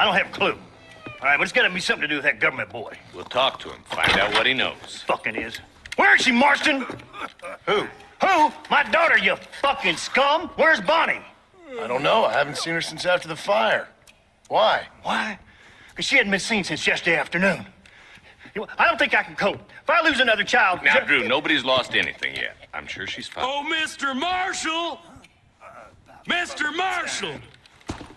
I don't have a clue. All right, but it's got to be something to do with that government boy. We'll talk to him, find out what he knows. Fucking is. Where is she, Marston? Who? Who? My daughter, you fucking scum. Where's Bonnie? I don't know. I haven't seen her since after the fire. Why? Why? Because she hadn't been seen since yesterday afternoon. I don't think I can cope. If I lose another child... Now, Drew, nobody's lost anything yet. I'm sure she's fine. Oh, Mr. Marshall! Mr. Marshall!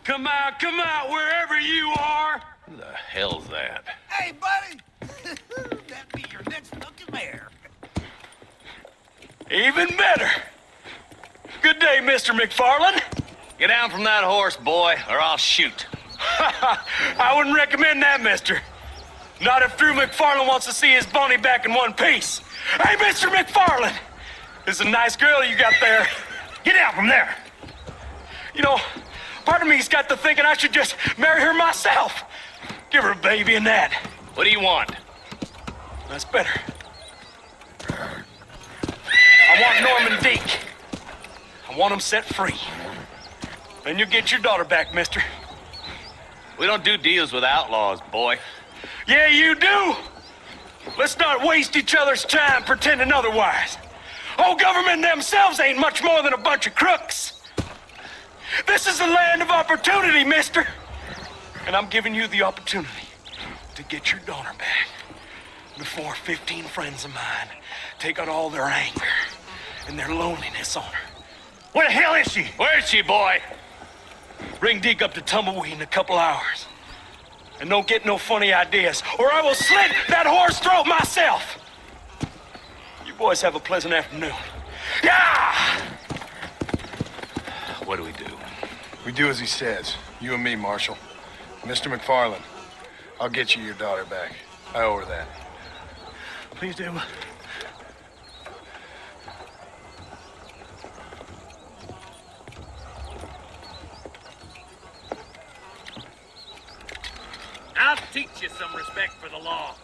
Come out, wherever you are! Who the hell's that? Hey, buddy! That'd be your next looking mare. Even better! Good day, Mr. McFarland. Get down from that horse, boy, or I'll shoot. I wouldn't recommend that, mister. Not if Drew McFarland wants to see his Bonnie back in one piece. Hey, Mr. McFarland! This is a nice girl you got there. Get out from there! You know, part of me's got to thinking I should just marry her myself. Give her a baby and that. What do you want? That's better. I want Norman Deke. I want him set free. Then you'll get your daughter back, mister. We don't do deals with outlaws, boy. Yeah, you do. Let's not waste each other's time pretending otherwise. Oh, government themselves ain't much more than a bunch of crooks. This is the land of opportunity, mister. And I'm giving you the opportunity to get your daughter back before 15 friends of mine take out all their anger and their loneliness on her. Where the hell is she? Where is she, boy? Bring Deke up to Tumbleweed in a couple hours. And don't get no funny ideas, or I will slit that horse throat myself. You boys have a pleasant afternoon. Yeah! What do we do? We do as he says. You and me, Marshal. Mr. McFarland, I'll get you your daughter back. I owe her that. Please do. I'll teach you some respect for the law.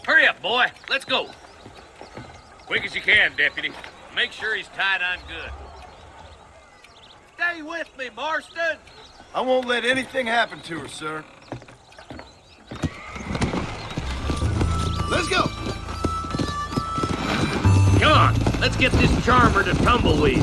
Hurry up, boy. Let's go. Quick as you can, deputy. Make sure he's tied on good. Stay with me, Marston. I won't let anything happen to her, sir. Let's go! Come on, let's get this charmer to Tumbleweed.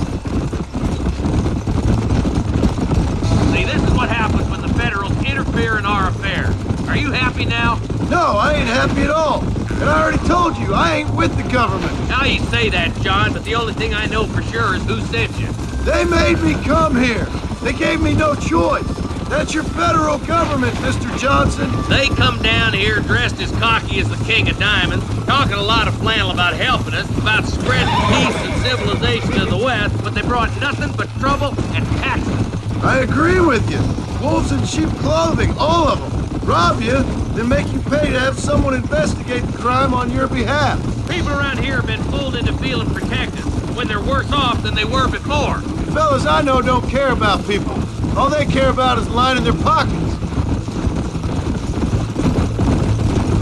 See, this is what happens when the Federals interfere in our affairs. Are you happy now? No, I ain't happy at all. And I already told you, I ain't with the government. Now you say that, John, but the only thing I know for sure is who sent you. They made me come here. They gave me no choice. That's your federal government, Mr. Johnson. They come down here dressed as cocky as the King of Diamonds, talking a lot of flannel about helping us, about spreading peace and civilization in the West, but they brought nothing but trouble and taxes. I agree with you. Wolves in sheep clothing, all of them. Rob you, then make you pay to have someone investigate the crime on your behalf. People around here have been fooled into feeling protected, when they're worse off than they were before. Fellas I know don't care about people. All they care about is lining their pockets.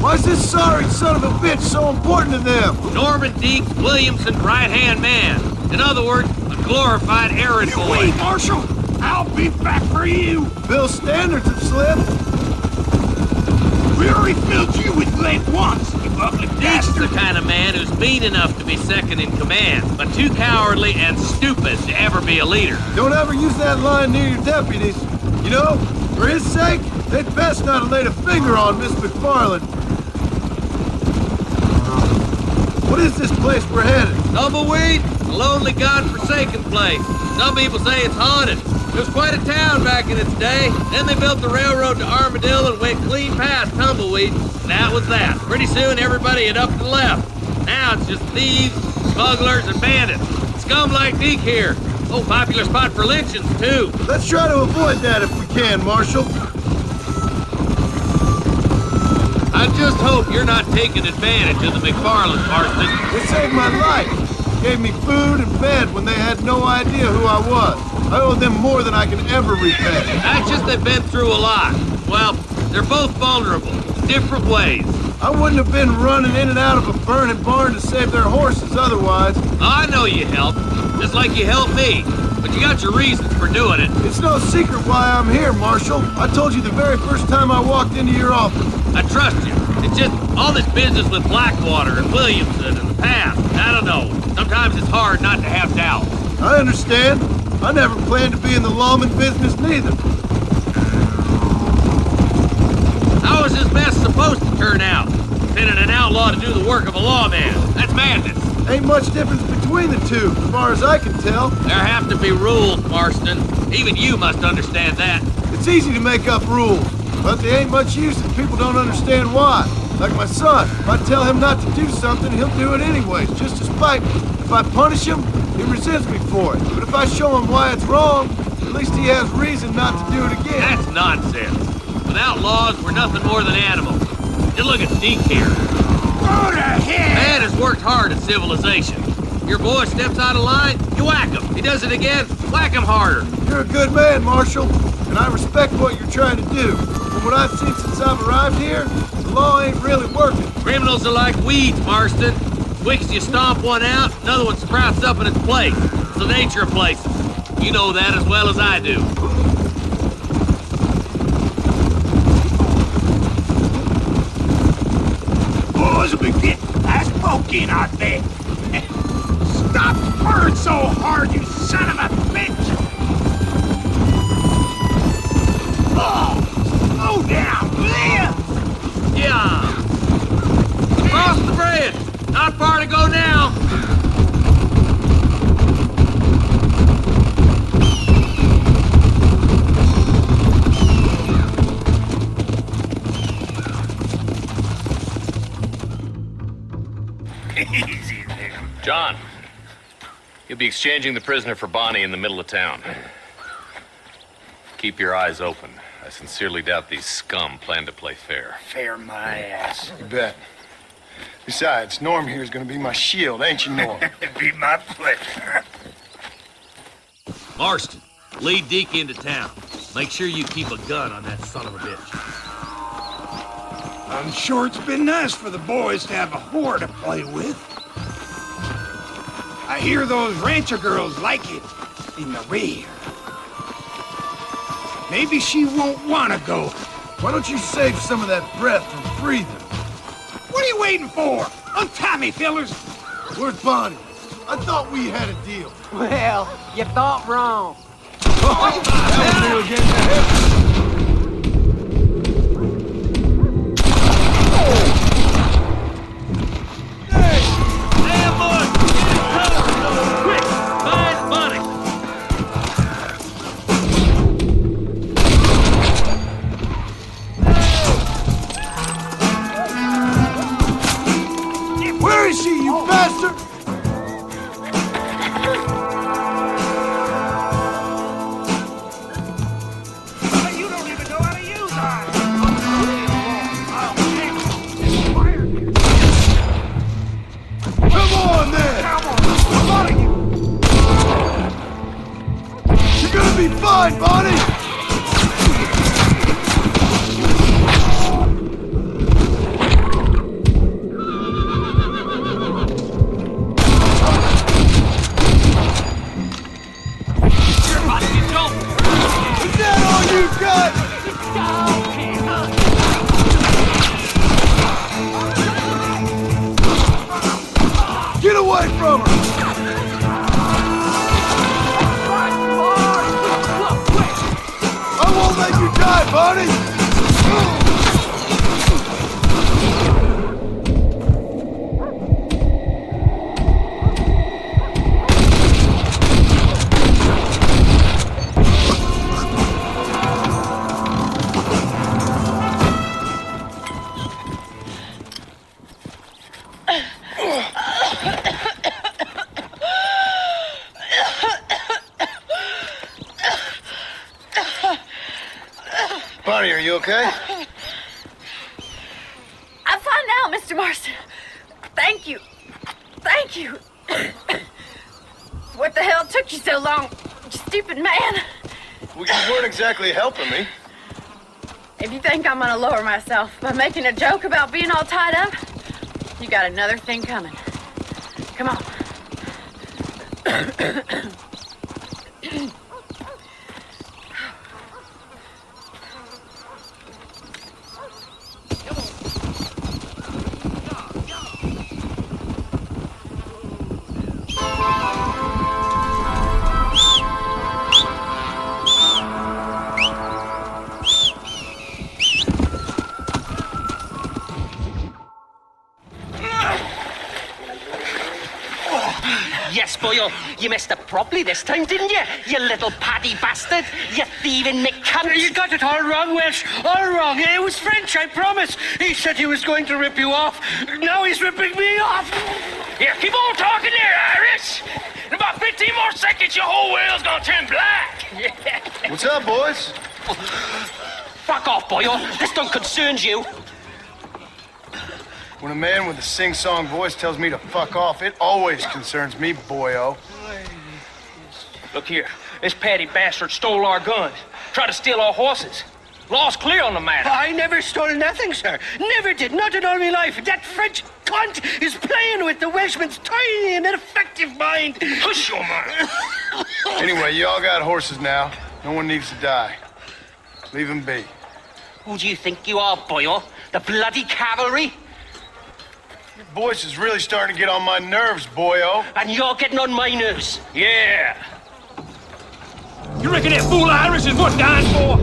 Why's this sorry son of a bitch so important to them? Norman Deke Williamson's right-hand man. In other words, a glorified errand boy. Wait, Marshal! I'll be back for you! Bill's standards have slipped. We already filled you with lead once, you ugly Deke's the bastard! kind of man who's mean enough to be second in command, but too cowardly and stupid to ever be a leader. Don't ever use that line near your deputies. You know, for his sake, they'd best not have laid a finger on Miss McFarland. What is this place we're headed? Tumbleweed, a lonely, godforsaken place. Some people say it's haunted. It was quite a town back in its day. Then they built the railroad to Armadillo and went clean past Tumbleweed. And that was that. Pretty soon everybody had up and left. Now it's just thieves, smugglers, and bandits. Scum like Deke here. Oh, popular spot for lynchings, too. Let's try to avoid that if we can, Marshal. I just hope you're not taking advantage of the McFarland, Marston. They saved my life. Gave me food and bed when they had no idea who I was. I owe them more than I can ever repay. That's just they've been through a lot. Well, they're both vulnerable, different ways. I wouldn't have been running in and out of a burning barn to save their horses otherwise. I know you helped, just like you helped me. But you got your reasons for doing it. It's no secret why I'm here, Marshal. I told you the very first time I walked into your office. I trust you. It's just all this business with Blackwater and Williamson and the past. I don't know. Sometimes it's hard not to have doubt. I understand. I never planned to be in the lawman business neither. How is this mess supposed to turn out? Sending an outlaw to do the work of a lawman. That's madness. Ain't much difference between the two, as far as I can tell. There have to be rules, Marston. Even you must understand that. It's easy to make up rules, but they ain't much use if people don't understand why. Like my son, if I tell him not to do something, he'll do it anyways, just to spite me. If I punish him, he resents me for it. But if I show him why it's wrong, at least he has reason not to do it again. That's nonsense. Without laws, we're nothing more than animals. Just look at Deke here. Go to hell! Man has worked hard at civilization. Your boy steps out of line, you whack him. He does it again, whack him harder. You're a good man, Marshal, and I respect what you're trying to do. From what I've seen since I've arrived here, the law ain't really working. Criminals are like weeds, Marston. Quick as you stomp one out, another one sprouts up in its place. It's the nature of places. You know that as well as I do. Boys will be getting fast poking out there. Stop purring so hard, you son of a bitch! Oh, slow down, will ya? Yeah. Cross the bridge. Not far to go now. Easy there. John, you'll be exchanging the prisoner for Bonnie in the middle of town. Keep your eyes open. I sincerely doubt these scum plan to play fair. Fair my ass. You bet. Besides, Norm here is gonna be my shield, ain't you, Norm? It'd be my pleasure. Marston, lead Deke into town. Make sure you keep a gun on that son of a bitch. I'm sure it's been nice for the boys to have a whore to play with. I hear those rancher girls like it in the rear. Maybe she won't want to go. Why don't you save some of that breath from breathing? What are you waiting for? Untie me, fellers. Where's Bonnie? I thought we had a deal. Well, you thought wrong. Oh, that was nearly getting to heaven. Quick, find Bonnie. Where is she, you bastard? You don't even know how to use eyes. Come on, then! Come on, you. You're gonna be fine, Bonnie! Is that all you got? Get away from her! I won't let you die, Bonnie! Bonnie, are you okay? I'm fine now, Mr. Marston. Thank you. Thank you. What the hell took you so long, you stupid man? Well, you weren't exactly helping me. If you think I'm gonna lower myself by making a joke about being all tied up, you got another thing coming. Come on. Yes, boyo, you messed up properly this time, didn't you? You little paddy bastard. You thieving McCunt. You got it all wrong, Welsh. All wrong. It was French, I promise. He said he was going to rip you off. Now he's ripping me off. Here, keep on talking there, Irish. In about 15 more seconds, your whole world's gonna turn black. What's up, boys? Fuck off, boyo. This don't concern you. When a man with a sing-song voice tells me to fuck off, it always concerns me, boyo. Look here. This patty bastard stole our guns. Tried to steal our horses. Law's clear on the matter. I never stole nothing, sir. Never did. Not in all my life. That French cunt is playing with the Welshman's tiny and ineffective mind. Hush your mouth. Anyway, you all got horses now. No one needs to die. Leave them be. Who do you think you are, boyo? The bloody cavalry? Your voice is really starting to get on my nerves, boyo. And you're getting on my nerves. Yeah. You reckon that fool Irish is worth dying for?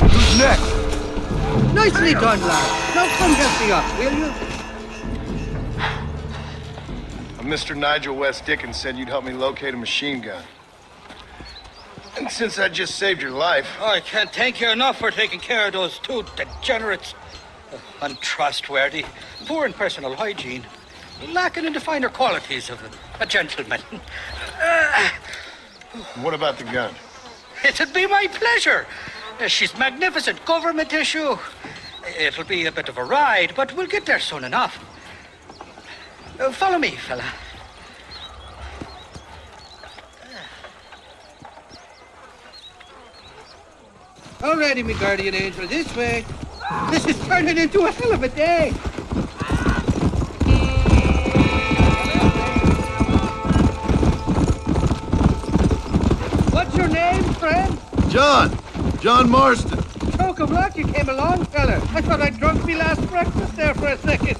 Who's next? Nicely done, lad. Now come help me up, will you? I'm Mr. Nigel West Dickens said you'd help me locate a machine gun. And since I just saved your life... I can't thank you enough for taking care of those two degenerates. Untrustworthy, poor in personal hygiene, lacking in the finer qualities of a gentleman. What about the gun? It'd be my pleasure. She's magnificent, government issue. It'll be a bit of a ride, but we'll get there soon enough. Follow me, fella. Alrighty, me guardian angel, this way. This is turning into a hell of a day. What's your name, friend? John Marston. Stroke of luck, you came along, fella. I thought I'd drunk me last breakfast there for a second.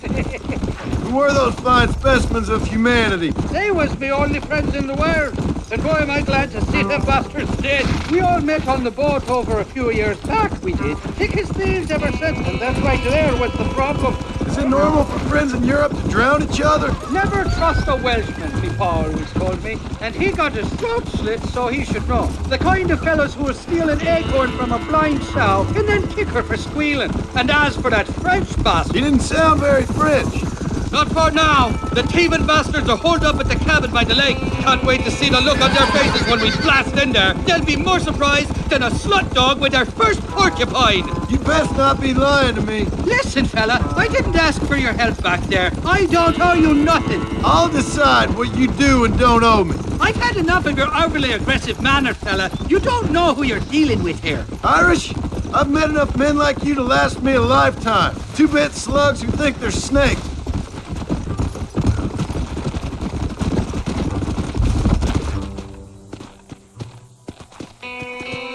Who were those fine specimens of humanity? They was me only friends in the world. And boy, am I glad to see them bastards dead. We all met on the boat over a few years back, we did. Thick as thieves ever since, and that's right there was the problem. Is it normal for friends in Europe to drown each other? Never trust a Welshman, me pa always told me. And he got his throat slit, so he should know. The kind of fellows who will steal an acorn from a blind sow and then kick her for squealing. And as for that French bastard... He didn't sound very French. Not for now. The thieving bastards are holed up at the cabin by the lake. Can't wait to see the look on their faces when we blast in there. They'll be more surprised than a slut dog with their first porcupine. You best not be lying to me. Listen, fella, I didn't ask for your help back there. I don't owe you nothing. I'll decide what you do and don't owe me. I've had enough of your overly aggressive manner, fella. You don't know who you're dealing with here. Irish, I've met enough men like you to last me a lifetime. Two-bit slugs who think they're snakes.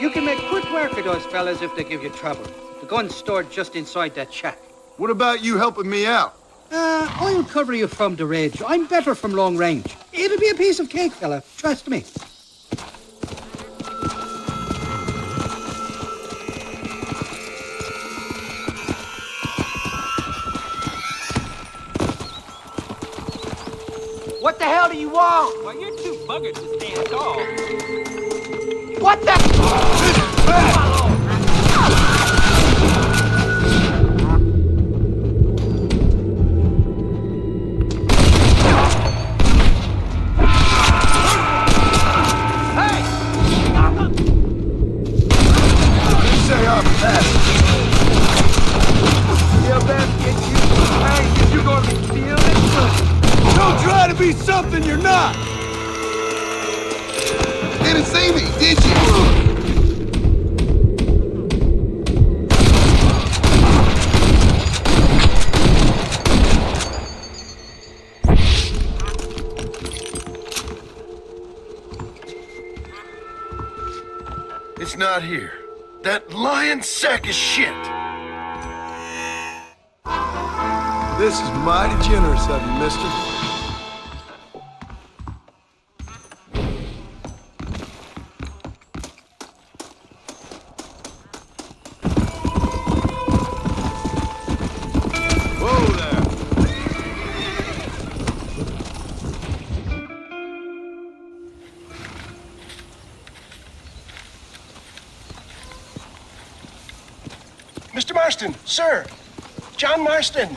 You can make quick work of those fellas if they give you trouble. The gun's stored just inside that shack. What about you helping me out? I'll cover you from the ridge. I'm better from long range. It'll be a piece of cake, fella. Trust me. What the hell do you want? Well, you're too buggered to stand tall. What the? Be something you're not! Didn't see me, did you? John's not here. That lying sack of shit! This is mighty generous of you, mister. Whoa there! Mr. Marston, sir. John Marston.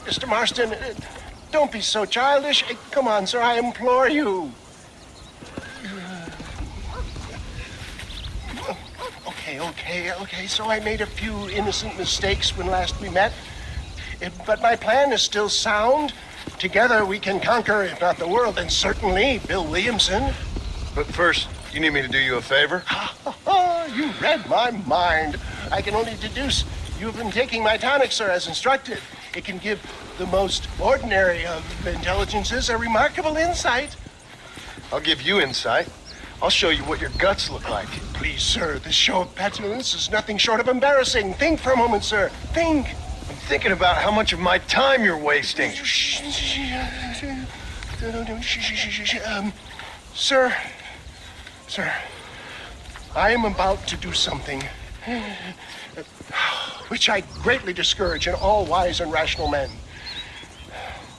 Mr. Marston, don't be so childish. Come on, sir, I implore you. Okay. So I made a few innocent mistakes when last we met. But my plan is still sound. Together we can conquer, if not the world, then certainly Bill Williamson. But first, you need me to do you a favor? You read my mind. I can only deduce you've been taking my tonic, sir, as instructed. It can give the most ordinary of intelligences a remarkable insight. I'll give you insight. I'll show you what your guts look like. Please, sir, this show of petulance is nothing short of embarrassing. Think for a moment, sir. Think. I'm thinking about how much of my time you're wasting. Sir, I am about to do something which I greatly discourage in all wise and rational men.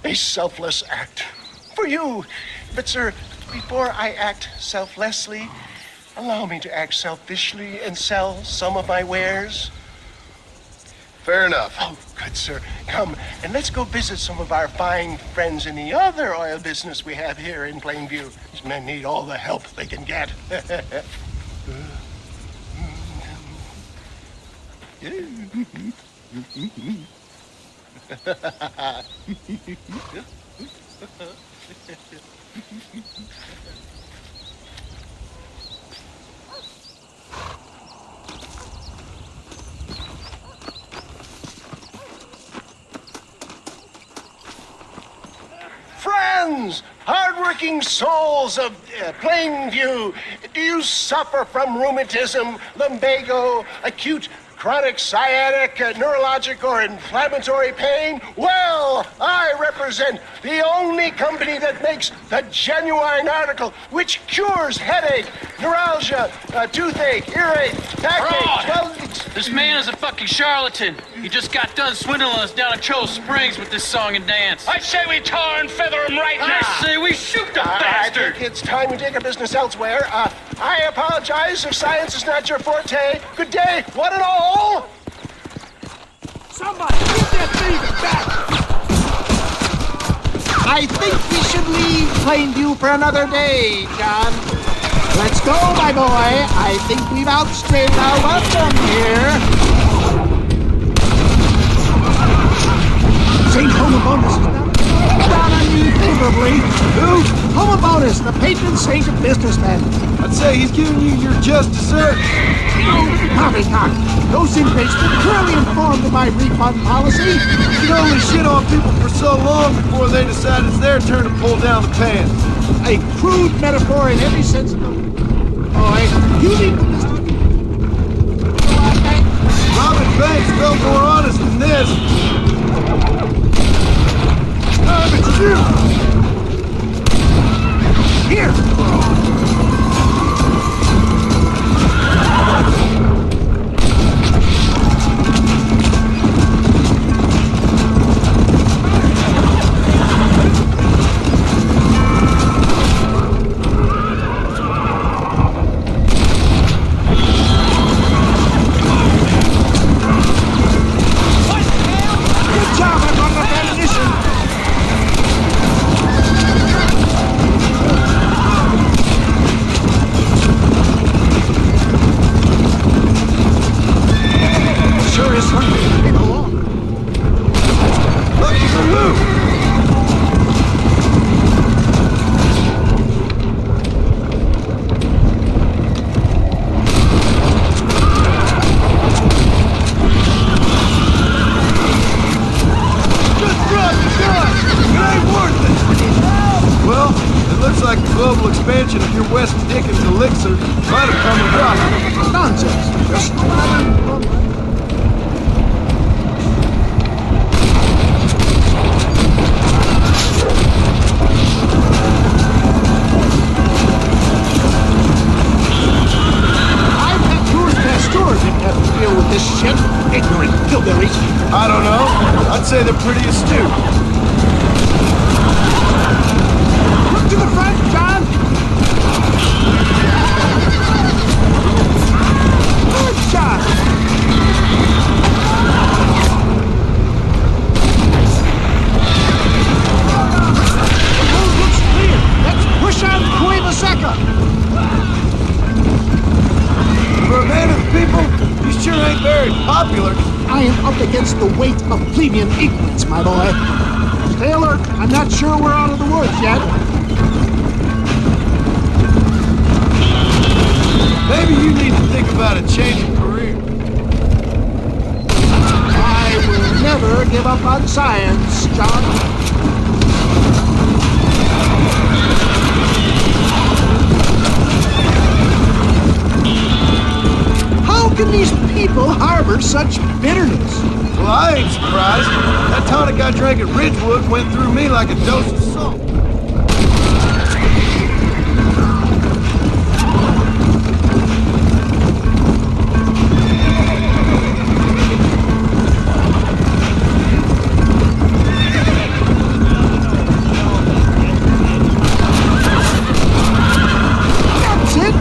A selfless act for you. But, sir, before I act selflessly, allow me to act selfishly and sell some of my wares. Fair enough. Oh, good, sir. Come, and let's go visit some of our fine friends in the other oil business we have here in Plainview. These men need all the help they can get. Friends, hardworking souls of Plainview, do you suffer from rheumatism, lumbago, acute chronic sciatic, neurologic, or inflammatory pain? Well, I represent the only company that makes the genuine article which cures headache, neuralgia, toothache, earache, backache. This man is a fucking charlatan. He just got done swindling us down at Cho Springs with this song and dance. I say we tar and feather him right now. I say we shoot the I bastard. think it's time we take our business elsewhere. I apologize if science is not your forte. Good day, one and all. Somebody, get that thieving back! I think we should leave Plainview for another day, John. Let's go, my boy. I think we've outstayed our welcome here. St. Homobonus is not on you favorably. Who? Homobonus, the patron saint of businessmen. I'd say he's giving you your just desserts. Poppycock, those inmates were clearly informed of my refund policy. You can only shit on people for so long before they decide it's their turn to pull down the pants. A crude metaphor in every sense of the word. Boy, you need to listen. Robbing banks felt more honest than this. It's you! Here! Good job, I brought enough ammunition! Sure is something to be along. Look for the loot! Well, it looks like the global expansion mention of your West Dickens elixir might have come across. Nonsense. Just didn't have to deal with this shit. Ignorant hillbillies. I don't know. I'd say they're pretty astute. Look to the front, John. Good shot. The road looks clear. Let's push on Cueva Seca. For a man of the people, you sure ain't very popular. I am up against the weight of plebeian ignorance, my boy. Stay alert. I'm not sure we're out of the woods yet. Maybe you need to think about a change of career. I will never give up on science, John. How can these people harbor such bitterness? Well, I ain't surprised. That tonic I drank at Ridgewood went through me like a dose of salt. That's it!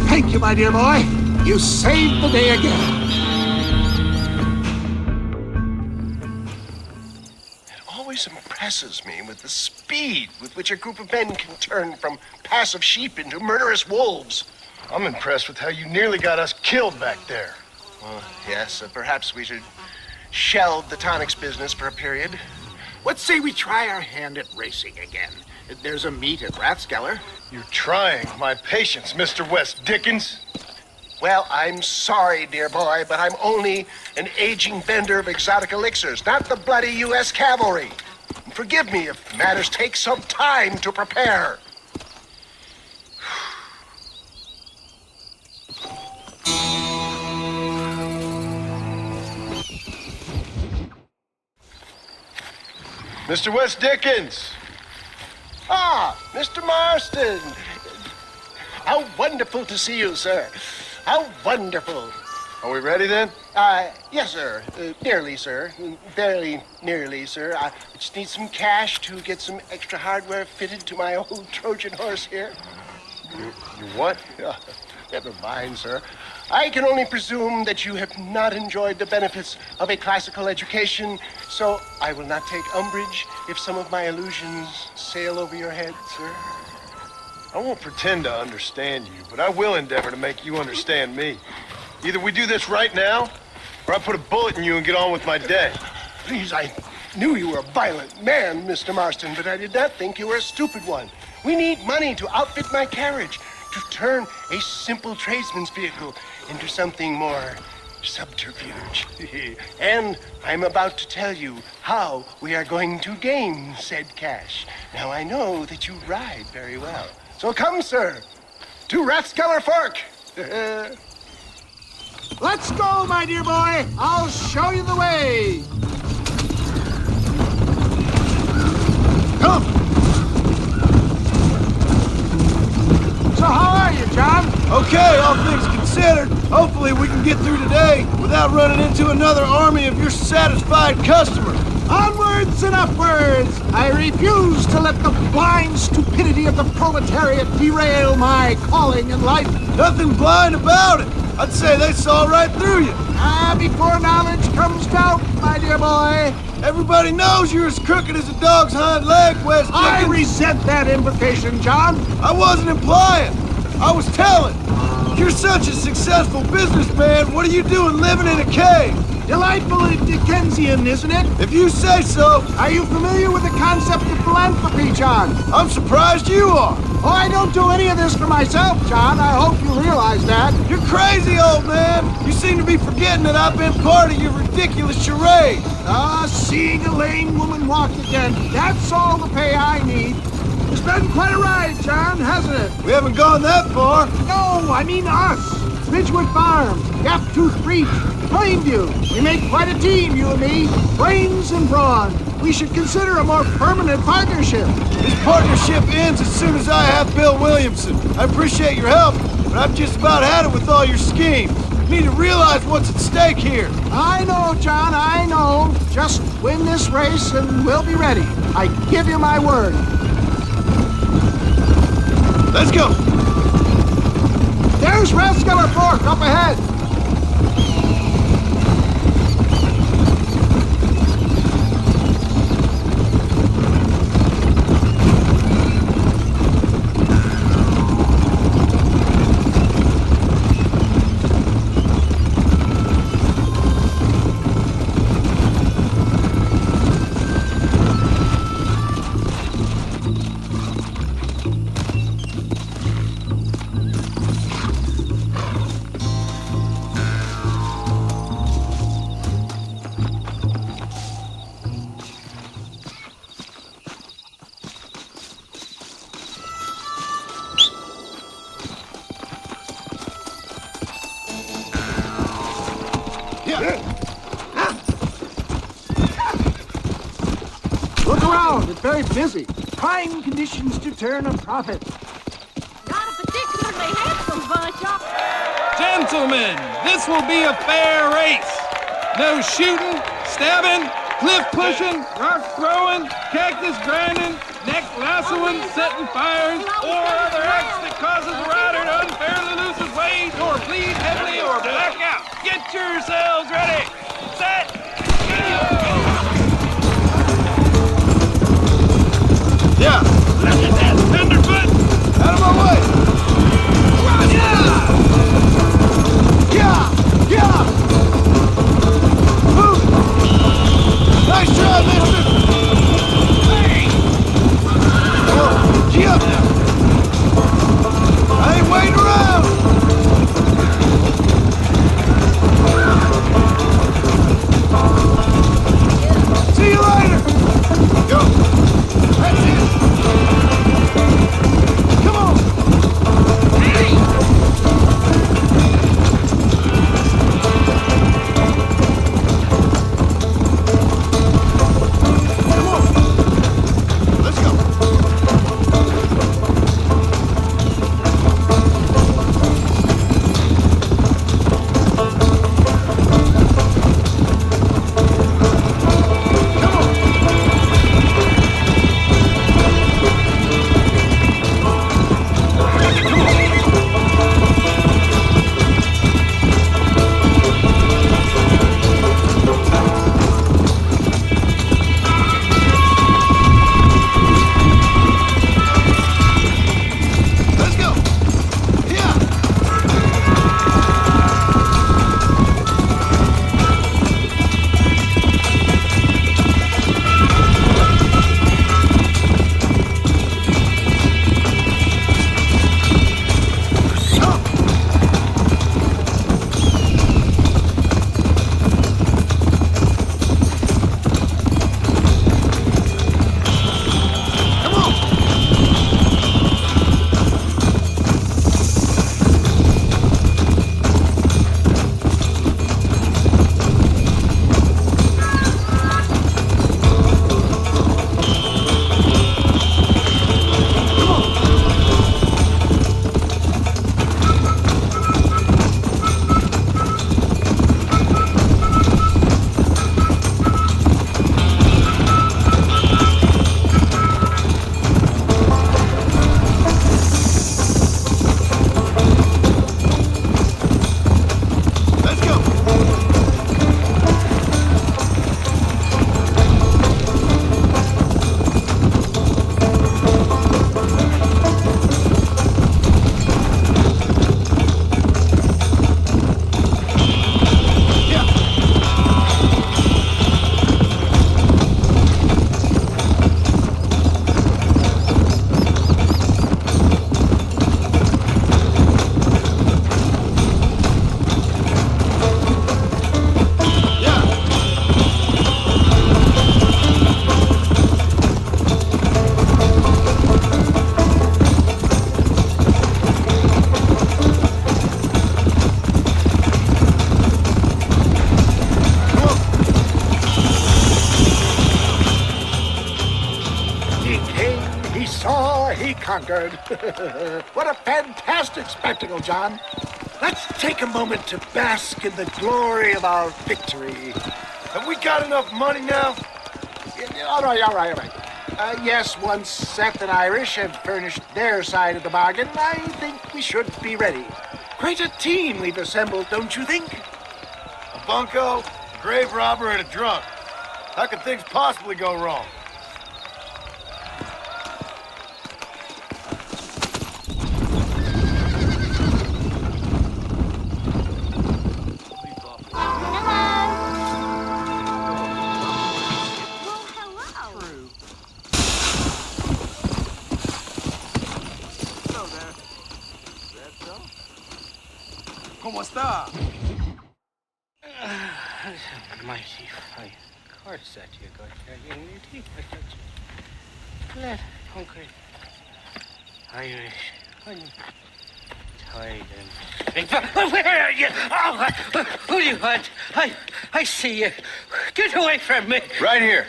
Thank you, my dear boy. You saved the day again. It always impresses me with the speed with which a group of men can turn from passive sheep into murderous wolves. I'm impressed with how you nearly got us killed back there. Well, yes, perhaps we should shelve the tonics business for a period. What say we try our hand at racing again? There's a meet at Rathskeller. You're trying my patience, Mr. West Dickens. Well, I'm sorry, dear boy, but I'm only an aging vendor of exotic elixirs, not the bloody U.S. cavalry. Forgive me if matters take some time to prepare. Mr. West Dickens! Ah, Mr. Marston! How wonderful to see you, sir. How wonderful. Are we ready then? Yes, sir. Nearly, sir. Barely nearly, sir. I just need some cash to get some extra hardware fitted to my old Trojan horse here. You what? Never mind, sir. I can only presume that you have not enjoyed the benefits of a classical education, so I will not take umbrage if some of my illusions sail over your head, sir. I won't pretend to understand you, but I will endeavor to make you understand me. Either we do this right now, or I put a bullet in you and get on with my day. Please, I knew you were a violent man, Mr. Marston, but I did not think you were a stupid one. We need money to outfit my carriage, to turn a simple tradesman's vehicle into something more subterfuge. And I'm about to tell you how we are going to gain said cash. Now, I know that you ride very well. So come, sir, to Rathskeller Fork. Let's go, my dear boy. I'll show you the way. Come! So how are you, John? Okay, all things considered. Hopefully we can get through today without running into another army of your satisfied customers. Onwards and upwards! I refuse to let the blind stupidity of the proletariat derail my calling in life. Nothing blind about it. I'd say they saw right through you. Before knowledge comes doubt, my dear boy. Everybody knows you're as crooked as a dog's hind leg, West I Dickens. resent that implication, John. I wasn't implying. I was telling. You're such a successful businessman. What are you doing living in a cave? Delightfully Dickensian, isn't it? If you say so. Are you familiar with the concept of philanthropy, John? I'm surprised you are. Oh, I don't do any of this for myself, John. I hope you realize that. You're crazy, old man. You seem to be forgetting that I've been part of your ridiculous charade. Seeing a lame woman walk again. That's all the pay I need. It's been quite a ride, John, hasn't it? We haven't gone that far. No, I mean us. Ridgewood Farm, Gap-Tooth Breach, Plainview. We make quite a team, you and me. Brains and brawn. We should consider a more permanent partnership. This partnership ends as soon as I have Bill Williamson. I appreciate your help, but I've just about had it with all your schemes. You need to realize what's at stake here. I know, John, I know. Just win this race and we'll be ready. I give you my word. Let's go. There's Rathskeller Fork up ahead. Look around, it's very busy. Prime conditions to turn a profit. Not a particularly handsome bunch, y'all. Gentlemen, this will be a fair race. No shooting, stabbing, cliff pushing, rock throwing, cactus grinding, neck lassoing, setting fires, or other acts that causes the rider to unfairly lose his way, or bleed heavily, or black out. Get yourselves ready. Set. Go. Yeah. Look at that tenderfoot. Out of my way. Yeah. Yeah. Move. Nice try, mister. Hey. Whoa. Gee up now. I ain't waiting around. be conquered. What a fantastic spectacle, John. Let's take a moment to bask in the glory of our victory. Have we got enough money now? All right. Yes, once Seth and Irish have furnished their side of the bargain, I think we should be ready. Quite a team we've assembled, don't you think? A bunco, a grave robber, and a drunk. How could things possibly go wrong? ¿Cómo está? Mighty fine course that you got there, young lady. Glad, hungry, Irish, untied and... Where are you? Oh, who do you want? I see you. Get away from me. Right here.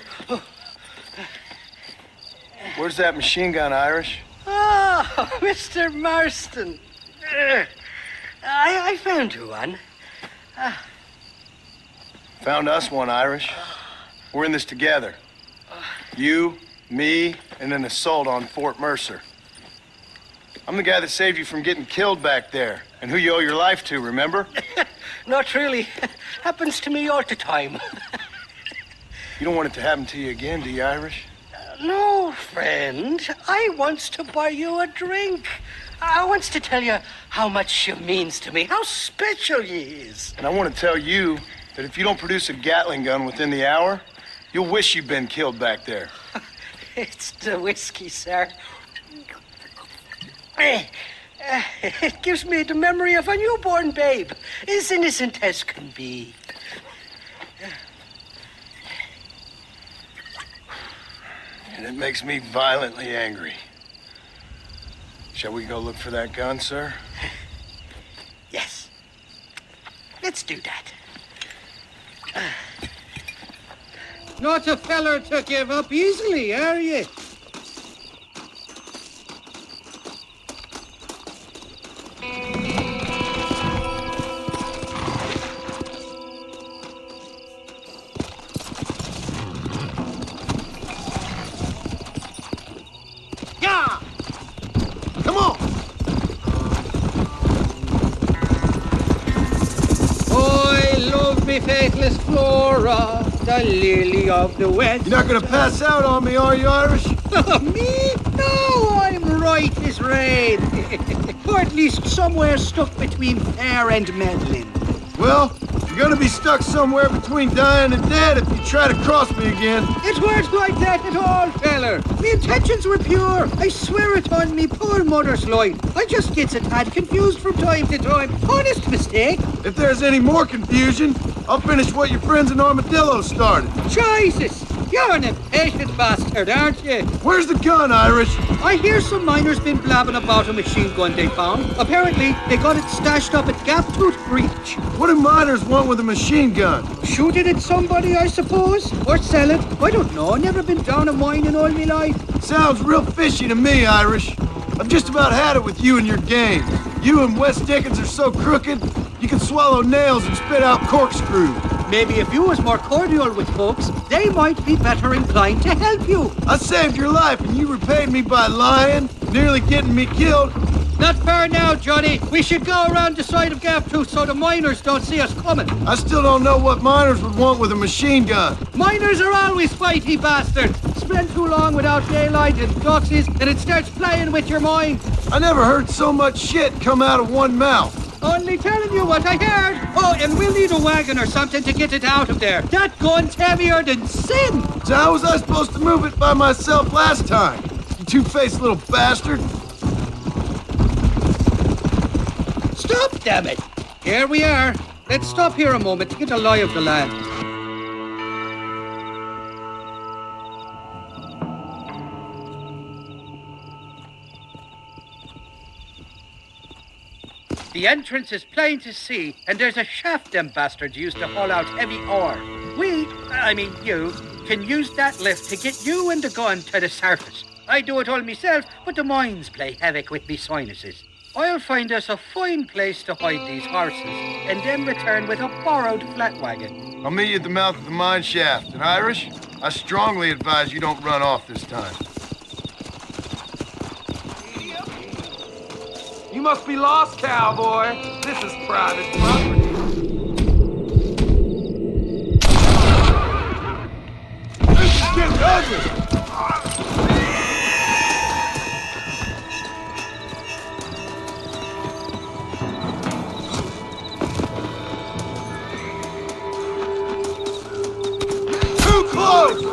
Where's that machine gun, Irish? Oh, Mr. Marston. I found you one. Found us one, Irish. We're in this together. You, me, and an assault on Fort Mercer. I'm the guy that saved you from getting killed back there, and who you owe your life to, remember? Not really. Happens to me all the time. You don't want it to happen to you again, do you, Irish? No, friend. I wants to buy you a drink. I wants to tell you how much you means to me, how special you is. And I want to tell you that if you don't produce a Gatling gun within the hour, you'll wish you'd been killed back there. It's the whiskey, sir. It gives me the memory of a newborn babe, as innocent as can be. And it makes me violently angry. Shall we go look for that gun, sir? Yes. Let's do that. Not a feller to give up easily, are you? Yeah! Come on! I love me faithless Flora, the lily of the West. You're not gonna pass out on me, are you, Irish? Me? No, I'm right as rain. Or at least somewhere stuck between fair and meddling. Well, you're gonna be stuck somewhere between dying and dead if you try to cross me again. It weren't like that at all, feller. Me intentions were pure. I swear it on me poor mother's life. I just gets a tad confused from time to time. Honest mistake. If there's any more confusion, I'll finish what your friends in Armadillo started. Jesus! You're an impatient bastard, aren't you? Where's the gun, Irish? I hear some miners been blabbing about a machine gun they found. Apparently, they got it stashed up at Gap Tooth Breach. What do miners want with a machine gun? Shoot it at somebody, I suppose? Or sell it? I don't know. Never been down a mine in all my life. Sounds real fishy to me, Irish. I've just about had it with you and your game. You and Wes Dickens are so crooked, you can swallow nails and spit out corkscrews. Maybe if you was more cordial with folks, they might be better inclined to help you. I saved your life and you repaid me by lying, nearly getting me killed. Not fair now, Johnny. We should go around the side of Gap Tooth so the miners don't see us coming. I still don't know what miners would want with a machine gun. Miners are always fighty bastards. Spend too long without daylight and doxies, and it starts playing with your mind. I never heard so much shit come out of one mouth. Only telling you what I heard. Oh, and we'll need a wagon or something to get it out of there. That gun's heavier than sin. So how was I supposed to move it by myself last time? You two-faced little bastard. Stop, damn it. Here we are. Let's stop here a moment to get a lie of the land. The entrance is plain to see, and there's a shaft them bastards used to haul out heavy ore. You, can use that lift to get you and the gun to the surface. I do it all myself, but the mines play havoc with me sinuses. I'll find us a fine place to hide these horses, and then return with a borrowed flat wagon. I'll meet you at the mouth of the mine shaft. And Irish, I strongly advise you don't run off this time. You must be lost, cowboy. This is private property. This is getting ugly! Too close!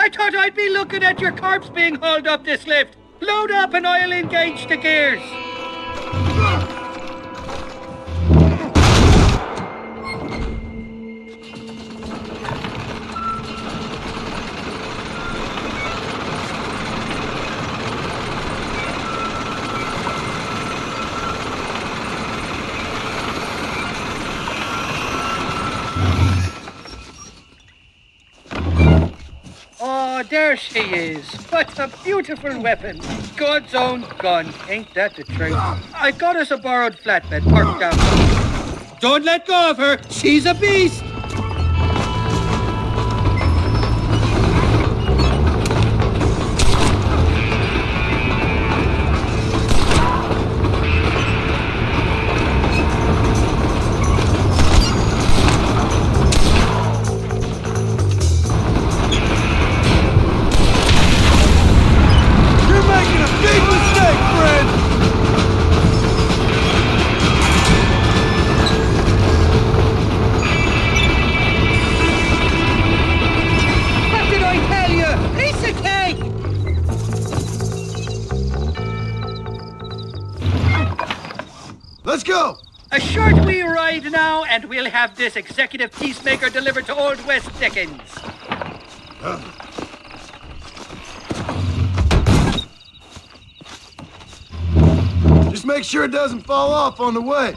I thought I'd be looking at your corpse being hauled up this lift. Load up and I'll engage the gears. Oh, there she is. What a beautiful weapon. God's own gun. Ain't that the truth? I got us a borrowed flatbed parked down. Don't let go of her. She's a beast. Let's go! A short wee ride now, and we'll have this executive peacemaker delivered to Old West Dickens. Just make sure it doesn't fall off on the way.